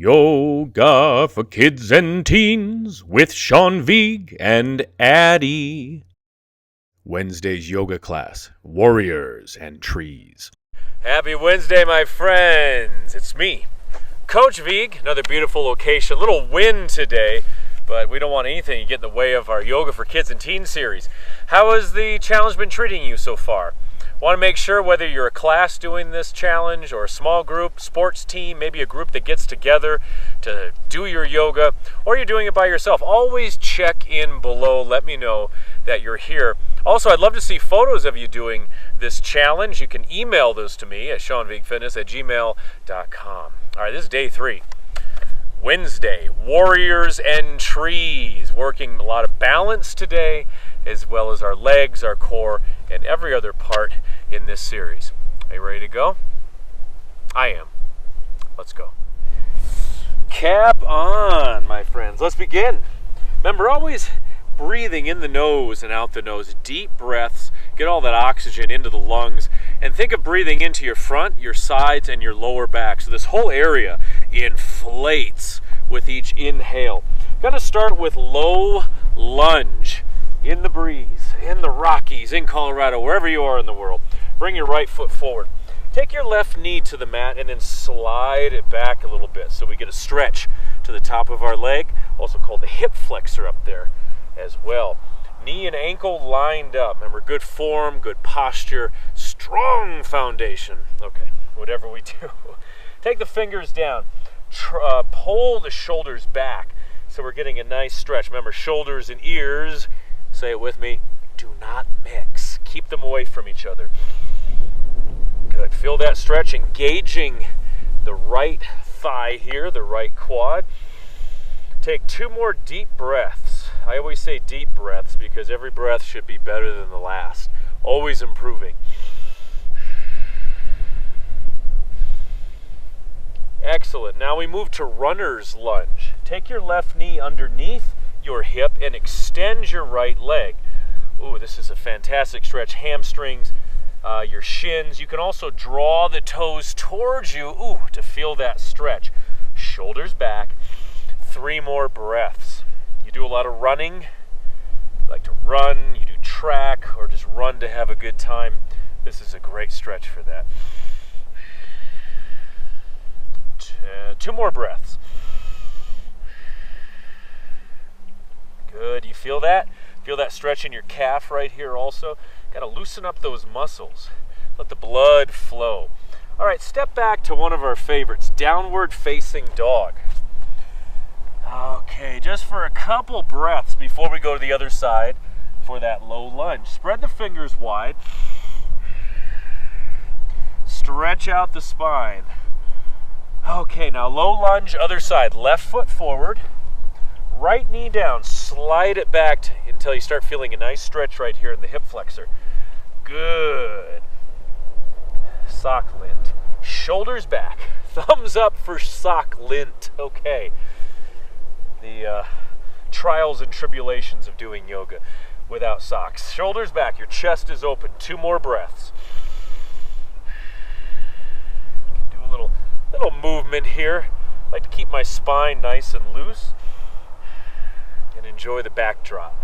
Yoga for kids and teens with Vigue and Addie. Wednesday's yoga class, warriors and trees. Happy Wednesday, my friends. It's me, Coach Vigue. Another beautiful location. A little wind today, but we don't want anything to get in the way of our Yoga for Kids and Teens series. How has the challenge been treating you so far? Want to make sure whether you're a class doing this challenge or a small group, sports team, maybe a group that gets together to do your yoga, or you're doing it by yourself. Always check in below. Let me know that you're here. Also, I'd love to see photos of you doing this challenge. You can email those to me at SeanVigueFitness@gmail.com. All right, this is day 3. Wednesday, warriors and trees. Working a lot of balance today, as well as our legs, our core, and every other part in this series. Are you ready to go? I am. Let's go. Cap on, my friends. Let's begin. Remember, always breathing in the nose and out the nose. Deep breaths. Get all that oxygen into the lungs. And think of breathing into your front, your sides, and your lower back. So this whole area inflates with each inhale. Gonna start with low lunge. In the breeze, in the Rockies, in Colorado, wherever you are in the world. Bring your right foot forward. Take your left knee to the mat and then slide it back a little bit so we get a stretch to the top of our leg, also called the hip flexor up there as well. Knee and ankle lined up. Remember, good form, good posture, strong foundation. Okay, whatever we do. Take the fingers down. Pull the shoulders back so we're getting a nice stretch. Remember, shoulders and ears, say it with me, do not mix. Keep them away from each other. Good. Feel that stretch, engaging the right thigh here, the right quad. Take 2 more deep breaths. I always say deep breaths because every breath should be better than the last. Always improving. Excellent. Now we move to runner's lunge. Take your left knee underneath your hip and extend your right leg. Ooh, this is a fantastic stretch. Hamstrings, your shins. You can also draw the toes towards you, to feel that stretch. Shoulders back. 3 more breaths. You do a lot of running. You like to run, you do track, or just run to have a good time. This is a great stretch for that. 2 more breaths. Good. You feel that? Feel that stretch in your calf right here also? Got to loosen up those muscles. Let the blood flow. All right, step back to one of our favorites, downward facing dog. Okay, just for a couple breaths before we go to the other side for that low lunge. Spread the fingers wide. Stretch out the spine. Okay, now low lunge, other side. Left foot forward. Right knee down, slide it back until you start feeling a nice stretch right here in the hip flexor. Good. Sock lint. Shoulders back. Thumbs up for sock lint. Okay. The trials and tribulations of doing yoga without socks. Shoulders back. Your chest is open. 2 more breaths. You can do a little movement here. I like to keep my spine nice and loose. Enjoy the backdrop.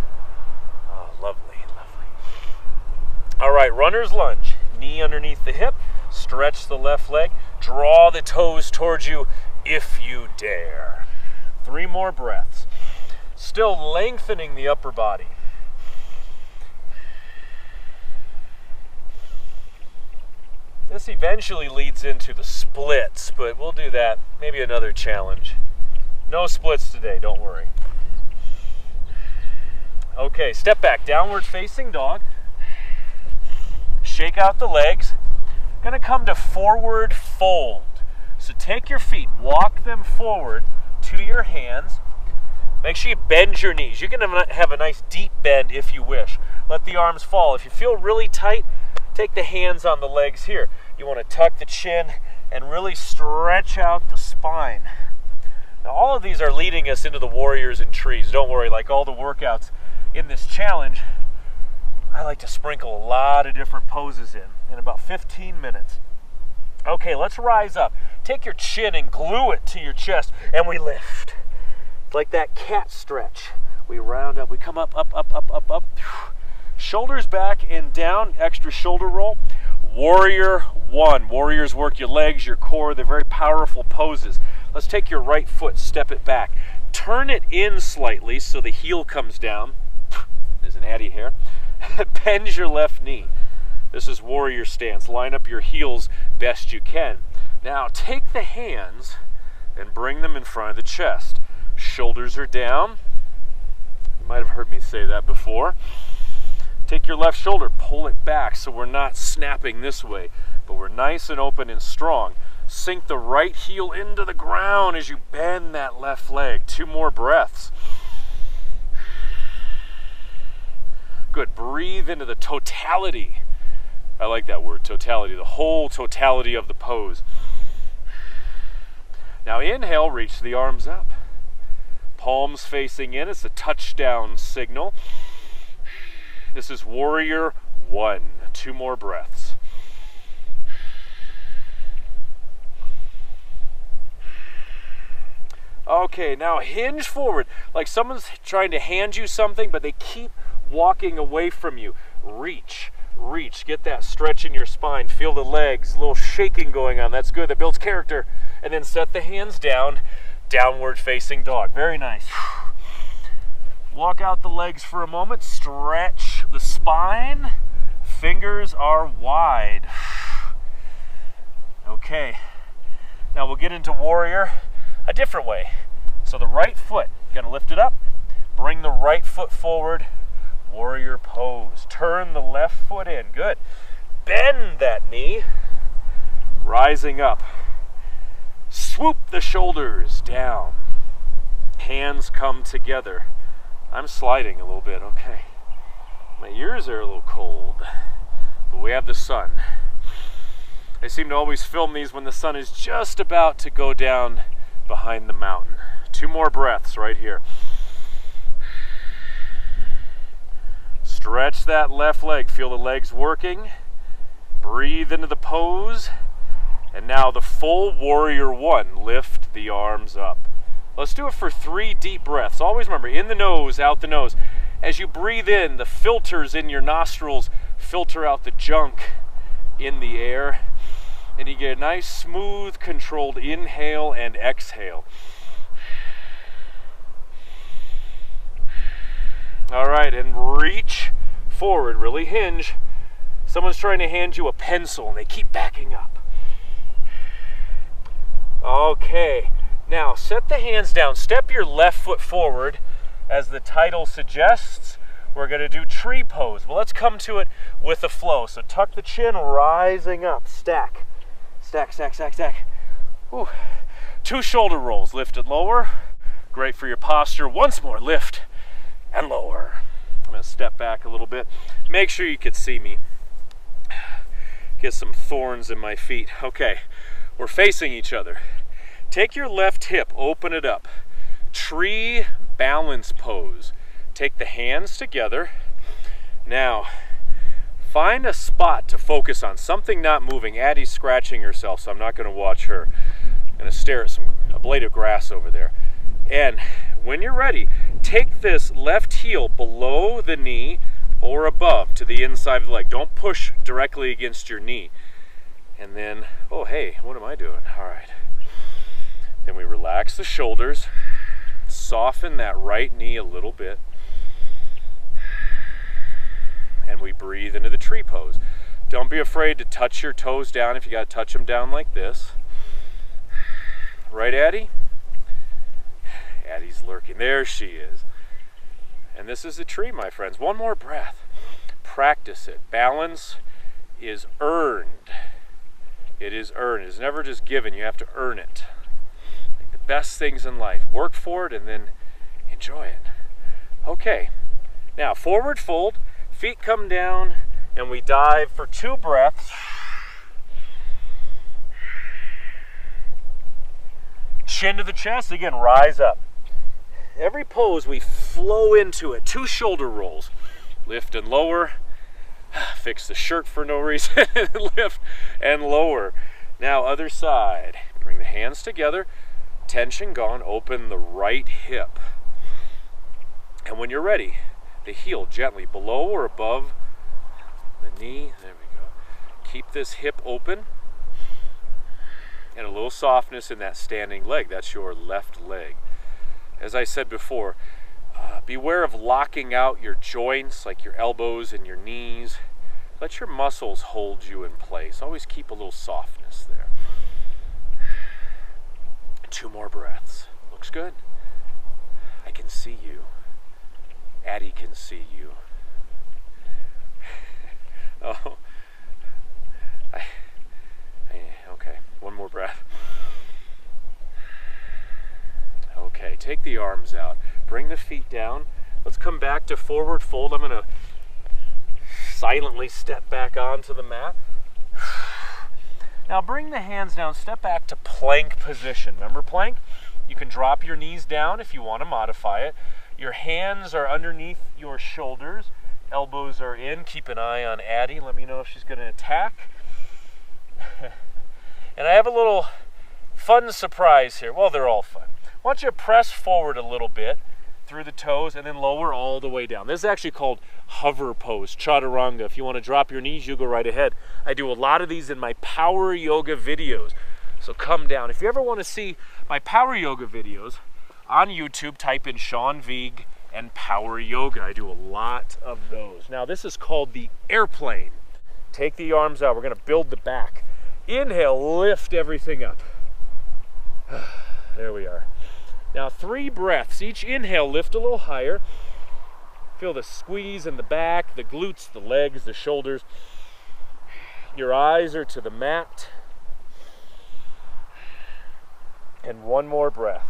Oh, lovely, lovely. All right, runner's lunge. Knee underneath the hip. Stretch the left leg. Draw the toes towards you if you dare. 3 more breaths. Still lengthening the upper body. This eventually leads into the splits, but we'll do that. Maybe another challenge. No splits today, don't worry. Okay, step back, downward facing dog. Shake out the legs. Gonna come to forward fold. So take your feet, walk them forward to your hands. Make sure you bend your knees. You can have a nice deep bend if you wish. Let the arms fall. If you feel really tight, take the hands on the legs here. You want to tuck the chin and really stretch out the spine. Now all of these are leading us into the warriors and trees. Don't worry, like all the workouts in this challenge, I like to sprinkle a lot of different poses in about 15 minutes. Okay, let's rise up. Take your chin and glue it to your chest, and we lift. Like that cat stretch. We round up, we come up, up, up, up, up, up. Shoulders back and down, extra shoulder roll. Warrior one. Warriors work your legs, your core. They're very powerful poses. Let's take your right foot, step it back. Turn it in slightly so the heel comes down. There's an Addie here. Bend your left knee. This is warrior stance. Line up your heels best you can. Now take the hands and bring them in front of the chest. Shoulders are down. You might have heard me say that before. Take your left shoulder, pull it back so we're not snapping this way, but we're nice and open and strong. Sink the right heel into the ground as you bend that left leg. 2 more breaths. Good. Breathe into the totality. I like that word, totality, the whole totality of the pose. Now inhale, reach the arms up. Palms facing in, it's a touchdown signal. This is warrior one. 2 more breaths. Okay, now hinge forward, like someone's trying to hand you something, but they keep walking away from you. Reach, reach, get that stretch in your spine. Feel the legs, a little shaking going on. That's good, that builds character. And then set the hands down, downward facing dog. Very nice. Walk out the legs for a moment, stretch the spine. Fingers are wide. Okay, now we'll get into warrior a different way. So the right foot, gonna lift it up, bring the right foot forward, warrior pose. Turn the left foot in, good. Bend that knee, rising up. Swoop the shoulders down. Hands come together. I'm sliding a little bit, okay. My ears are a little cold, but we have the sun. I seem to always film these when the sun is just about to go down behind the mountain. 2 more breaths right here. Stretch that left leg. Feel the legs working. Breathe into the pose. And now the full warrior one. Lift the arms up. Let's do it for 3 deep breaths. Always remember, in the nose, out the nose. As you breathe in, the filters in your nostrils filter out the junk in the air. And you get a nice, smooth, controlled inhale and exhale. All right, and reach forward, really hinge. Someone's trying to hand you a pencil and they keep backing up. Okay, now set the hands down. Step your left foot forward. As the title suggests, we're going to do tree pose. Well, let's come to it with a flow. So tuck the chin, rising up, stack. Stack, stack, stack, stack. Whew. 2 shoulder rolls, lift and lower. Great for your posture. Once more, lift and lower. I'm going to step back a little bit. Make sure you can see me. Get some thorns in my feet. Okay, we're facing each other. Take your left hip, open it up. Tree balance pose. Take the hands together. Now, find a spot to focus on, something not moving. Addie's scratching herself, so I'm not going to watch her. I'm going to stare at a blade of grass over there. And when you're ready, take this left heel below the knee or above to the inside of the leg. Don't push directly against your knee. And then, oh hey, what am I doing? All right. Then we relax the shoulders, soften that right knee a little bit. And we breathe into the tree pose. Don't be afraid to touch your toes down if you got to touch them down like this. Right, Addie? Addie's lurking. There she is. And this is the tree, my friends. 1 more breath. Practice it. Balance is earned. It is earned. It's never just given. You have to earn it. Like the best things in life. Work for it and then enjoy it. Okay. Now, forward fold. Feet come down, and we dive for 2 breaths. Chin to the chest. Again, rise up. Every pose, we flow into it. 2 shoulder rolls. Lift and lower. Fix the shirt for no reason. Lift and lower. Now, other side. Bring the hands together, tension gone, open the right hip. And when you're ready, the heel gently below or above the knee. There we go. Keep this hip open. And a little softness in that standing leg. That's your left leg. As I said before, beware of locking out your joints, like your elbows and your knees. Let your muscles hold you in place. Always keep a little softness there. 2 more breaths. Looks good. I can see you. Addie can see you. Oh. Okay, 1 more breath. Okay, take the arms out. Bring the feet down. Let's come back to forward fold. I'm going to silently step back onto the mat. Now bring the hands down, step back to plank position. Remember plank? You can drop your knees down if you want to modify it. Your hands are underneath your shoulders. Elbows are in. Keep an eye on Addie. Let me know if she's going to attack. And I have a little fun surprise here. Well, they're all fun. I want you to press forward a little bit through the toes and then lower all the way down. This is actually called hover pose, chaturanga. If you want to drop your knees, you go right ahead. I do a lot of these in my power yoga videos. So come down. If you ever want to see my power yoga videos on YouTube, type in Sean Vigue and power yoga. I do a lot of those. Now this is called the airplane. Take the arms out. We're going to build the back. Inhale, lift everything up. There we are. Now 3 breaths. Each inhale, lift a little higher. Feel the squeeze in the back, the glutes, the legs, the shoulders. Your eyes are to the mat. And 1 more breath.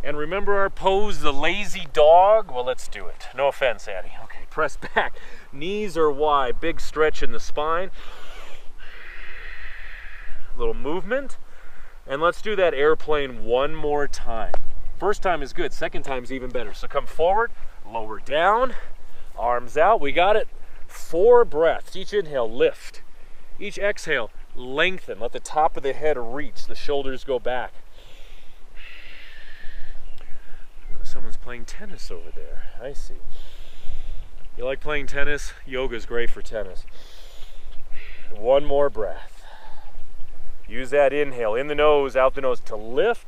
And remember our pose, the lazy dog? Well, let's do it. No offense, Addie. Okay, press back. Knees are wide. Big stretch in the spine. Little movement. And let's do that airplane 1 more time. First time is good. Second time is even better. So come forward, lower down, arms out. We got it. 4 breaths. Each inhale, lift. Each exhale, lengthen. Let the top of the head reach. The shoulders go back. Someone's playing tennis over there. I see. You like playing tennis? Yoga's great for tennis. 1 more breath. Use that inhale, in the nose, out the nose, to lift.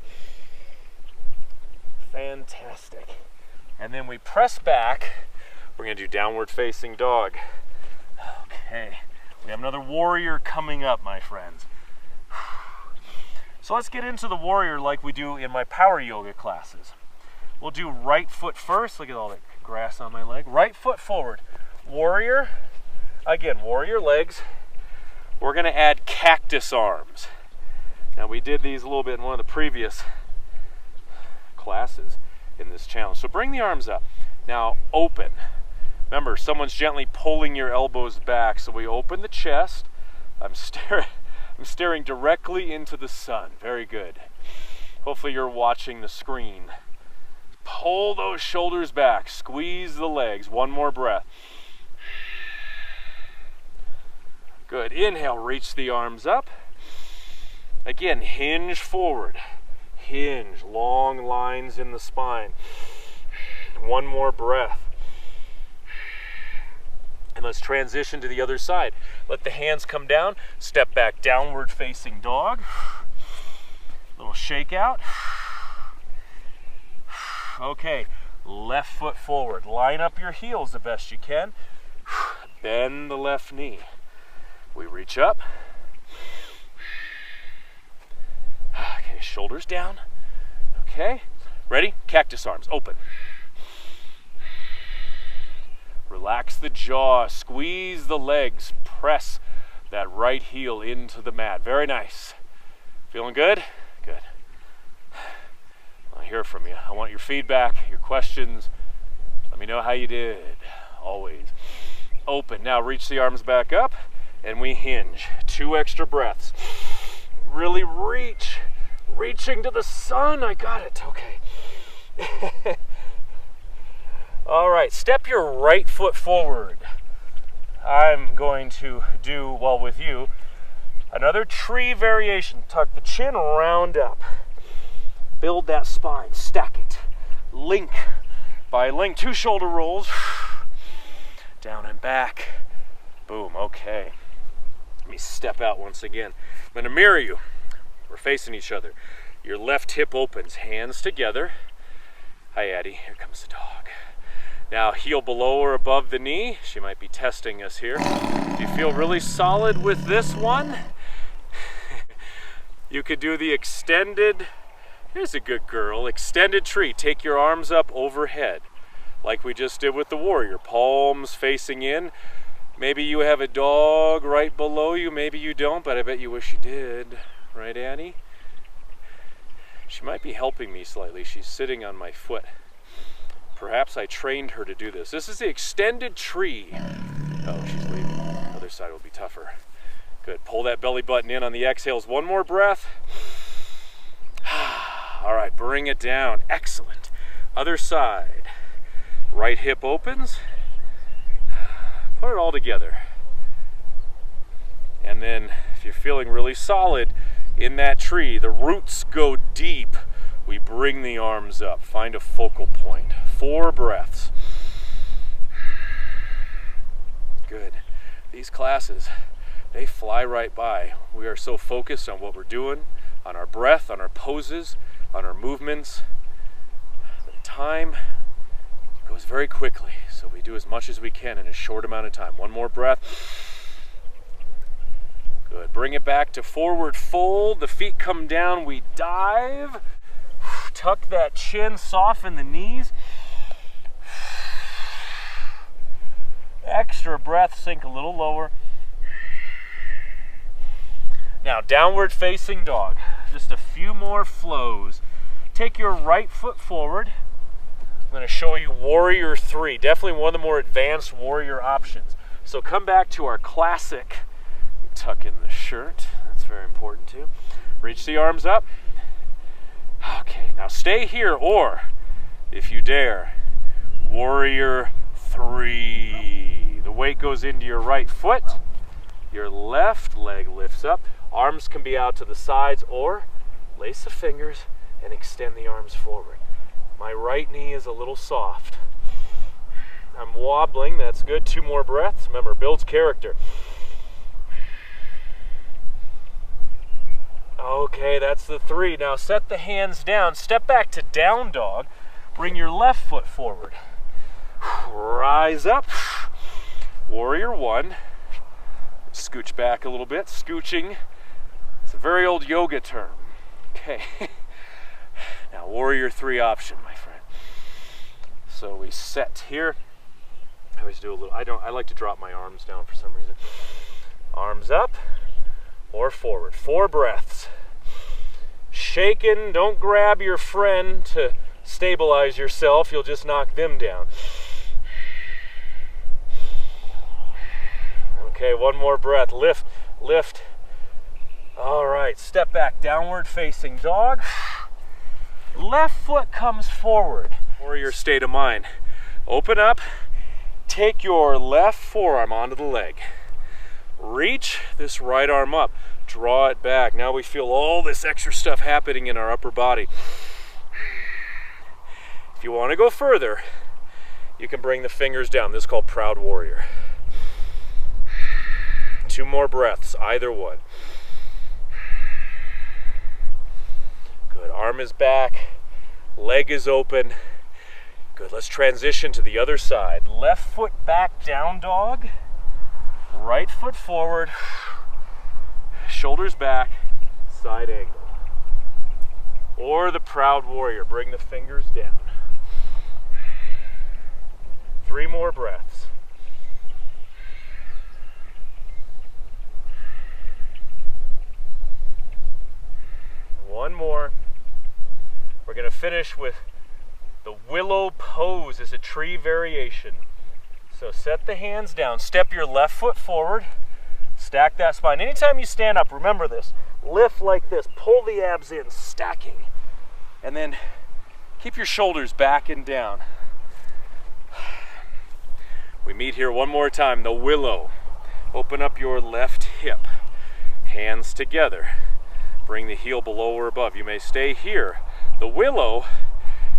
Fantastic. And then we press back. We're going to do downward facing dog. Okay. We have another warrior coming up, my friends. So let's get into the warrior like we do in my power yoga classes. We'll do right foot first. Look at all that grass on my leg. Right foot forward. Warrior. Again, warrior legs. We're going to add cactus arms. Now we did these a little bit in one of the previous classes in this challenge. So bring the arms up. Now open. Remember, someone's gently pulling your elbows back. So we open the chest. I'm staring directly into the sun. Very good. Hopefully you're watching the screen. Pull those shoulders back. Squeeze the legs. 1 more breath. Good. Inhale, reach the arms up. Again, hinge forward. Hinge. Long lines in the spine. 1 more breath. And let's transition to the other side. Let the hands come down. Step back, downward facing dog. Little shake out. Okay, left foot forward. Line up your heels the best you can. Bend the left knee. We reach up. Okay, shoulders down. Okay, ready? Cactus arms, open. Relax the jaw, squeeze the legs, press that right heel into the mat. Very nice. Feeling good? Good. I hear from you. I want your feedback, your questions. Let me know how you did. Always. Open. Now reach the arms back up and we hinge. 2 extra breaths. Really reach. Reaching to the sun. I got it. Okay. All right. Step your right foot forward. I'm going to do, well with you, Another tree variation. Tuck the chin, round up. Build that spine, stack it. Link. By link, 2 shoulder rolls. Down and back. Boom, okay. Let me step out once again. I'm gonna mirror you. We're facing each other. Your left hip opens, hands together. Hi, Addie, here comes the dog. Now heel below or above the knee. She might be testing us here. If you feel really solid with this one, you could do the extended, here's a good girl, extended tree. Take your arms up overhead, like we just did with the warrior. Palms facing in. Maybe you have a dog right below you, maybe you don't, but I bet you wish you did. Right, Annie? She might be helping me slightly. She's sitting on my foot. Perhaps I trained her to do this. This is the extended tree. Oh, she's leaving. The other side will be tougher. Good. Pull that belly button in on the exhales. One more breath. All right, bring it down. Excellent. Other side. Right hip opens. Put it all together. And then, if you're feeling really solid in that tree, the roots go deep. We bring the arms up. Find a focal point. 4 breaths. Good. These classes, they fly right by. We are so focused on what we're doing, on our breath, on our poses, on our movements. The time goes very quickly, so we do as much as we can in a short amount of time. One more breath. Good. Bring it back to forward fold. The feet come down. We dive. Tuck that chin. Soften the knees. Extra breath. Sink a little lower. Now, downward facing dog. Just a few more flows. Take your right foot forward. I'm going to show you Warrior 3. Definitely one of the more advanced warrior options. So come back to our classic. Tuck in the shirt. That's very important too. Reach the arms up. Okay, now stay here, or if you dare, Warrior 3. The weight goes into your right foot. Your left leg lifts up. Arms can be out to the sides, or lace the fingers and extend the arms forward. My right knee is a little soft. I'm wobbling. That's good. 2 more breaths. Remember, builds character. Okay, that's the 3. Now set the hands down. Step back to down dog. Bring your left foot forward. Rise up. Warrior 1. Scooch back a little bit. Scooching. It's a very old yoga term. Okay. Now Warrior 3 option, my friend. So we set here. I always do a little, I like to drop my arms down for some reason. Arms up or forward. 4 breaths. Shaken, don't grab your friend to stabilize yourself. You'll just knock them down. Okay, 1 more breath. Lift, lift. All right, step back, downward facing dog. Left foot comes forward. Warrior state of mind. Open up, take your left forearm onto the leg. Reach this right arm up, draw it back. Now we feel all this extra stuff happening in our upper body. If you want to go further, you can bring the fingers down. This is called Proud Warrior. 2 more breaths, either one. Good, arm is back, leg is open. Good, let's transition to the other side. Left foot back, down dog. Right foot forward. Shoulders back, side angle. Or the Proud Warrior, bring the fingers down. 3 more breaths. One more. We're going to finish with the Willow pose as a tree variation. So set the hands down, step your left foot forward, stack that spine. Anytime you stand up, remember this, lift like this, pull the abs in, stacking. And then keep your shoulders back and down. We meet here one more time, the Willow. Open up your left hip. Hands together. Bring the heel below or above. You may stay here. The Willow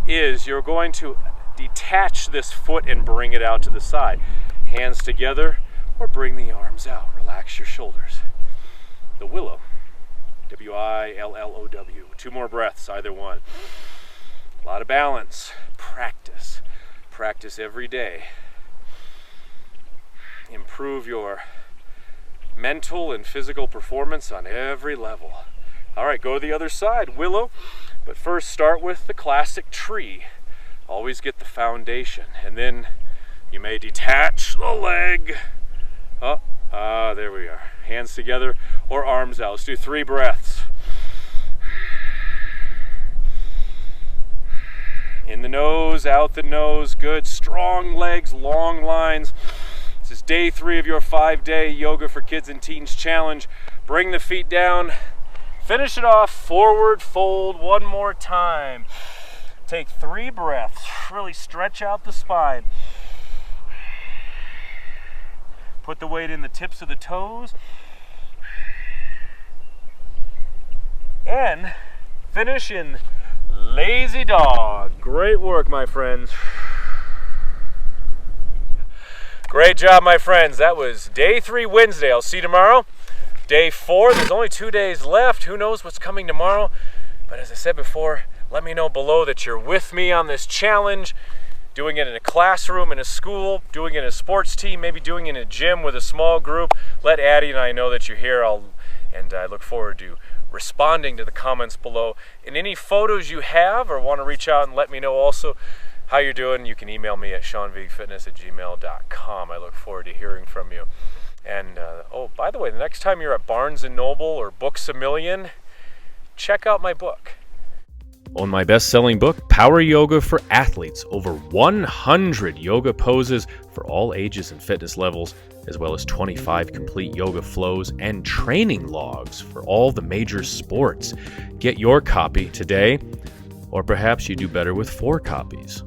is you're going to detach this foot and bring it out to the side. Hands together or bring the arms out. Relax your shoulders. The Willow. W-I-L-L-O-W. 2 more breaths, either one. A lot of balance. Practice. Practice every day. Improve your mental and physical performance on every level. All right, go to the other side, Willow. But first start with the classic tree. Always get the foundation. And then you may detach the leg. There we are. Hands together or arms out. Let's do 3 breaths. In the nose, out the nose. Good. Strong legs, long lines. This is day 3 of your 5-day Yoga for Kids and Teens challenge. Bring the feet down. Finish it off. Forward fold one more time. Take 3 breaths. Really stretch out the spine. Put the weight in the tips of the toes. And finish in lazy dog. Great work, my friends. Great job, my friends. That was day 3 Wednesday. I'll see you tomorrow. Day 4, there's only 2 days left. Who knows what's coming tomorrow? But as I said before, let me know below that you're with me on this challenge. Doing it in a classroom, in a school, doing it in a sports team, maybe doing it in a gym with a small group. Let Addie and I know that you're here, and I look forward to responding to the comments below. And any photos you have or want to reach out and let me know also how you're doing, you can email me at seanvigfitness@gmail.com. I look forward to hearing from you. And, by the way, the next time you're at Barnes & Noble or Books A Million, check out my book. On my best-selling book, Power Yoga for Athletes, over 100 yoga poses for all ages and fitness levels, as well as 25 complete yoga flows and training logs for all the major sports. Get your copy today, or perhaps you do better with 4 copies.